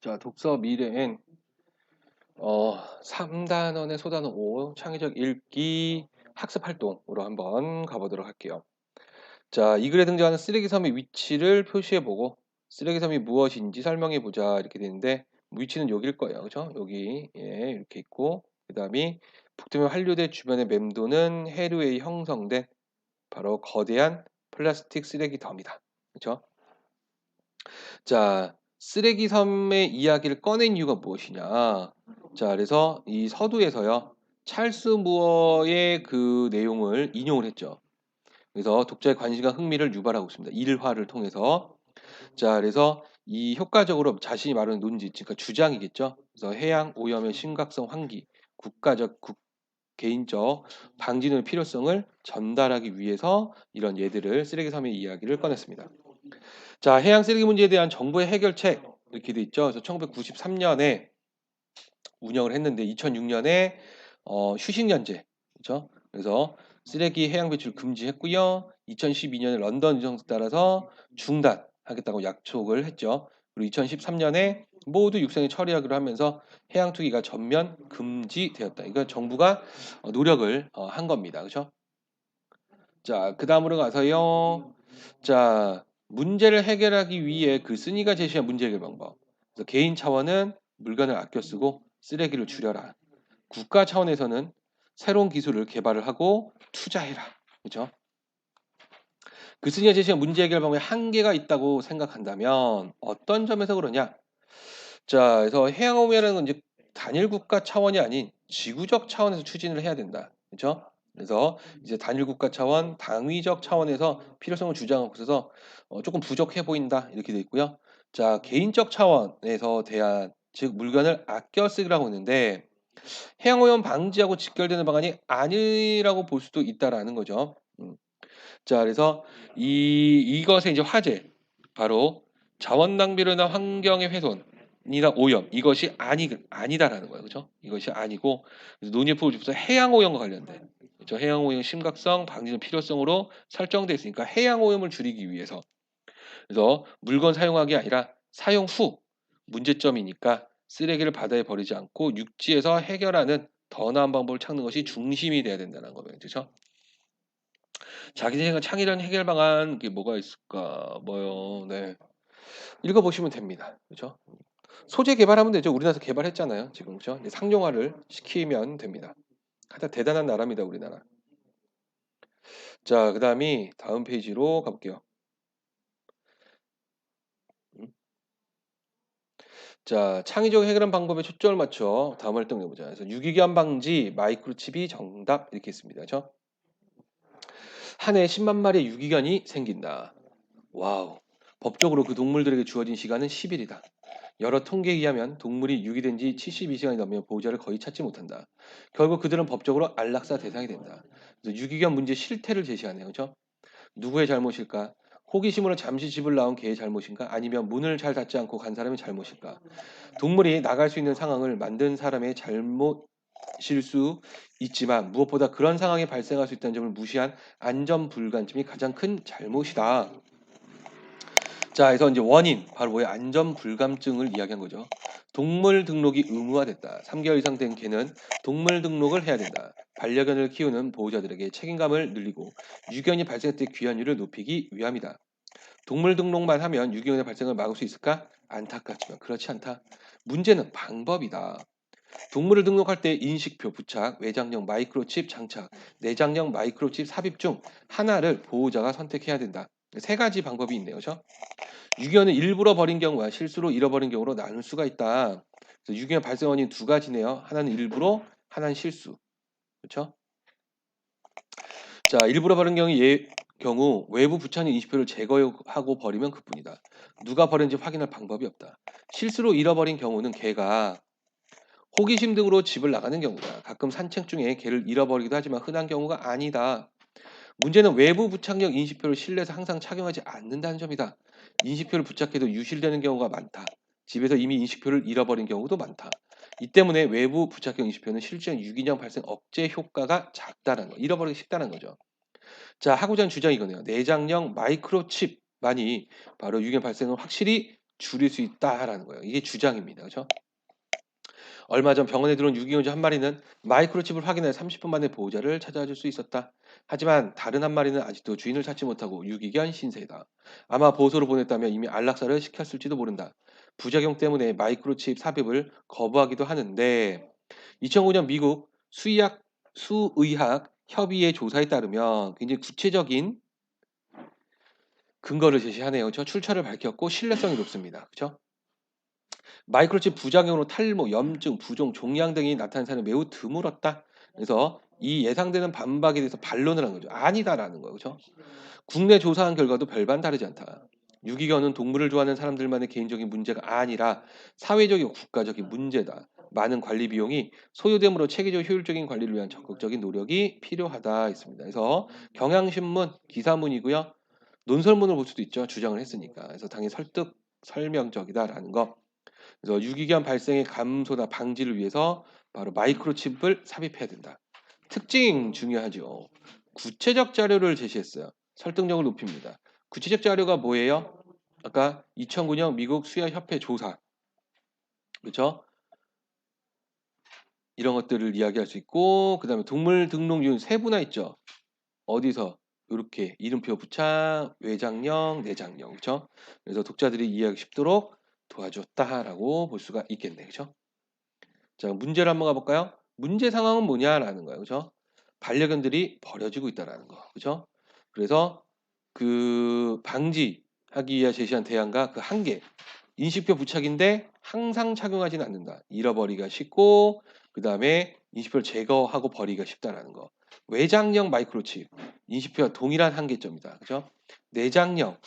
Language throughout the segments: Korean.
자, 독서 미래엔 3단원의 소단원 5 창의적 읽기 학습 활동으로 한번 가보도록 할게요. 자, 이 글에 등장하는 쓰레기 섬의 위치를 표시해보고 쓰레기 섬이 무엇인지 설명해보자 이렇게 되는데 위치는 여기일 거예요. 그죠? 여기 이렇게 있고 그 다음에 북두면 한류대 주변에 맴도는 해류에 형성된 바로 거대한 플라스틱 쓰레기 덤이다. 그죠? 자, 쓰레기 섬의 이야기를 꺼낸 이유가 무엇이냐? 자, 그래서 이 서두에서요, 찰스 무어의 그 내용을 인용을 했죠. 그래서 독자의 관심과 흥미를 유발하고 있습니다. 일화를 통해서. 자, 그래서 이 효과적으로 자신이 말하는 논지, 그러니까 주장이겠죠. 그래서 해양 오염의 심각성 환기, 국가적, 개인적 방지의 필요성을 전달하기 위해서 이런 예들을 쓰레기 섬의 이야기를 꺼냈습니다. 자, 해양 쓰레기 문제에 대한 정부의 해결책 이렇게 돼 있죠. 그래서 1993년에 운영을 했는데 2006년에 휴식연재 그렇죠? 그래서 쓰레기 해양 배출 금지했고요. 2012년에 런던 의정서 따라서 중단하겠다고 약속을 했죠. 그리고 2013년에 모두 육상에 처리하기로 하면서 해양 투기가 전면 금지되었다. 이거 정부가 노력을 한 겁니다. 그렇죠? 자, 그 다음으로 가서요. 자, 문제를 해결하기 위해 그 쓰니가 제시한 문제 해결 방법. 그래서 개인 차원은 물건을 아껴 쓰고 쓰레기를 줄여라. 국가 차원에서는 새로운 기술을 개발을 하고 투자해라. 그죠? 그 쓰니가 제시한 문제 해결 방법에 한계가 있다고 생각한다면 어떤 점에서 그러냐? 자, 그래서 해양오염이라는 건 이제 단일 국가 차원이 아닌 지구적 차원에서 추진을 해야 된다. 그렇죠? 그래서 이제 단일 국가 차원, 당위적 차원에서 필요성을 주장하고 있어서 조금 부족해 보인다 이렇게 돼 있고요. 자, 개인적 차원에서 대한 즉 물건을 아껴 쓰기라고 했는데 해양오염 방지하고 직결되는 방안이 아니라고 볼 수도 있다라는 거죠. 자, 그래서 이것의 이제 화제 바로 자원 낭비로 인한 환경의 훼손이나 오염 이것이 아니다라는 거예요. 그렇죠? 이것이 아니고 그래서 논의의 주부터 해양 오염과 관련된 그렇죠? 해양 오염 심각성, 방지의 필요성으로 설정돼 있으니까 해양 오염을 줄이기 위해서 그래서 물건 사용하기 아니라 사용 후 문제점이니까 쓰레기를 바다에 버리지 않고 육지에서 해결하는 더 나은 방법을 찾는 것이 중심이 돼야 된다는 거예요. 그렇죠? 자기 생각 창의적인 해결 방안 그게 뭐가 있을까? 뭐요? 네. 읽어 보시면 됩니다. 그죠? 소재 개발하면 되죠. 우리나라에서 개발했잖아요. 지금 그죠? 이제 상용화를 시키면 됩니다. 하여튼 대단한 나라입니다, 우리나라. 자, 그다음이 다음 페이지로 가볼게요. 음. 자, 창의적 해결한 방법에 초점을 맞춰 다음 활동 해보자. 그래서 유기견 방지 마이크로칩이 정답 이렇게 있습니다. 그죠? 한 해에 10만 마리의 유기견이 생긴다. 와우. 법적으로 그 동물들에게 주어진 시간은 10일이다. 여러 통계에 의하면 동물이 유기된 지 72시간이 넘으면 보호자를 거의 찾지 못한다. 결국 그들은 법적으로 안락사 대상이 된다. 그래서 유기견 문제 실태를 제시하네요. 그죠? 누구의 잘못일까? 호기심으로 잠시 집을 나온 개의 잘못인가? 아니면 문을 잘 닫지 않고 간 사람의 잘못일까? 동물이 나갈 수 있는 상황을 만든 사람의 잘못일 수 있지만 무엇보다 그런 상황이 발생할 수 있다는 점을 무시한 안전 불감증이 가장 큰 잘못이다. 자, 그래서 이제 원인 바로 뭐예요? 안전 불감증을 이야기한 거죠. 동물 등록이 의무화됐다. 3개월 이상 된 개는 동물 등록을 해야 된다. 반려견을 키우는 보호자들에게 책임감을 늘리고 유견이 발생할 때 귀환율을 높이기 위함이다. 동물 등록만 하면 유기견의 발생을 막을 수 있을까? 안타깝지만 그렇지 않다. 문제는 방법이다. 동물을 등록할 때 인식표 부착, 외장형 마이크로칩 장착, 내장형 마이크로칩 삽입 중 하나를 보호자가 선택해야 된다. 세 가지 방법이 있네요. 그렇죠? 유기견을 일부러 버린 경우와 실수로 잃어버린 경우로 나눌 수가 있다. 그래서 유기견 발생 원인 두 가지네요. 하나는 일부러, 하나는 실수. 그렇죠? 자, 일부러 버린 경우 외부 부착용 인식표를 제거하고 버리면 그뿐이다. 누가 버렸는지 확인할 방법이 없다. 실수로 잃어버린 경우는 개가 호기심 등으로 집을 나가는 경우다. 가끔 산책 중에 개를 잃어버리기도 하지만 흔한 경우가 아니다. 문제는 외부 부착용 인식표를 실내에서 항상 착용하지 않는다는 점이다. 인식표를 부착해도 유실되는 경우가 많다. 집에서 이미 인식표를 잃어버린 경우도 많다. 이 때문에 외부 부착용 인식표는 실제 유기견 발생 억제 효과가 작다는 거, 잃어버리기 쉽다는 거죠. 자, 하고자 하는 주장이 이거네요. 내장형 마이크로칩만이 바로 유기견 발생을 확실히 줄일 수 있다라는 거예요. 이게 주장입니다. 그죠? 얼마 전 병원에 들어온 유기견 한 마리는 마이크로칩을 확인해 30분 만에 보호자를 찾아줄 수 있었다. 하지만 다른 한 마리는 아직도 주인을 찾지 못하고 유기견 신세이다. 아마 보호소로 보냈다면 이미 안락사를 시켰을지도 모른다. 부작용 때문에 마이크로칩 삽입을 거부하기도 하는데 2009년 미국 수의학 협의회 조사에 따르면 굉장히 구체적인 근거를 제시하네요. 저 출처를 밝혔고 신뢰성이 높습니다. 그죠? 마이크로칩 부작용으로 탈모, 염증, 부종, 종양 등이 나타나는 사람이 매우 드물었다. 그래서 이 예상되는 반박에 대해서 반론을 한 거죠. 아니다라는 거예요. 그죠? 국내 조사한 결과도 별반 다르지 않다. 유기견은 동물을 좋아하는 사람들만의 개인적인 문제가 아니라 사회적이고 국가적인 문제다. 많은 관리 비용이 소요되므로 체계적 효율적인 관리를 위한 적극적인 노력이 필요하다 했습니다. 그래서 경향신문 기사문이고요. 논설문을 볼 수도 있죠. 주장을 했으니까. 그래서 당연히 설득 설명적이다라는 거. 그래서 유기견 발생의 감소나 방지를 위해서 바로 마이크로칩을 삽입해야 된다. 특징 중요하죠. 구체적 자료를 제시했어요. 설득력을 높입니다. 구체적 자료가 뭐예요? 아까 2009년 미국 수의협회 조사. 그렇죠? 이런 것들을 이야기할 수 있고 그다음에 동물 등록률 세분화 있죠. 어디서 이렇게 이름표 부착, 외장령, 내장령. 그렇죠? 그래서 독자들이 이해하기 쉽도록 도와줬다라고 볼 수가 있겠네. 그렇죠? 자, 문제를 한번 가볼까요? 문제 상황은 뭐냐라는 거예요. 그죠? 반려견들이 버려지고 있다라는 거. 그죠? 그래서 그 방지하기 위해 제시한 대안과 그 한계. 인식표 부착인데 항상 착용하지는 않는다. 잃어버리기가 쉽고 그다음에 인식표를 제거하고 버리기가 쉽다라는 거. 외장형 마이크로칩. 인식표와 동일한 한계점이다. 그죠? 내장형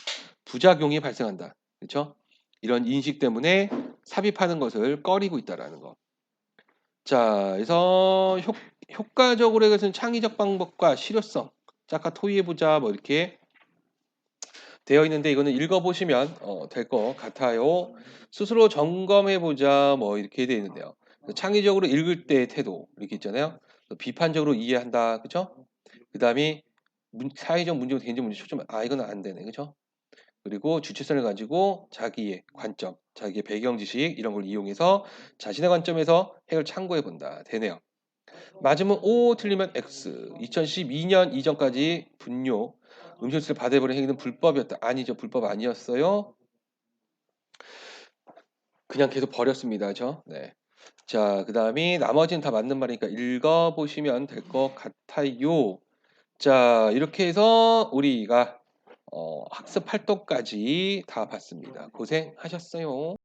부작용이 발생한다. 그렇죠? 이런 인식 때문에 삽입하는 것을 꺼리고 있다라는 거. 자, 그래서 효과적으로 해서는 창의적 방법과 실효성. 자, 아까 토의해보자 뭐 이렇게 되어 있는데 이거는 읽어보시면 될 것 같아요. 스스로 점검해보자 뭐 이렇게 되어 있는데요. 창의적으로 읽을 때의 태도 이렇게 있잖아요. 비판적으로 이해한다, 그죠? 그 다음에 사회적 문제, 개인적 문제 초점. 아, 이건 안 되네, 그죠? 그리고 주체성을 가지고 자기의 관점, 자기의 배경 지식 이런 걸 이용해서 자신의 관점에서 핵을 참고해 본다. 되네요. 맞으면 O, 틀리면 X. 2012년 이전까지 분뇨, 음식을 받아버린 행위는 불법이었다. 아니죠. 불법 아니었어요. 그냥 계속 버렸습니다. 죠 네. 자, 그 다음에 나머지는 다 맞는 말이니까 읽어보시면 될 것 같아요. 자, 이렇게 해서 우리가 학습 활동까지 다 봤습니다. 고생하셨어요.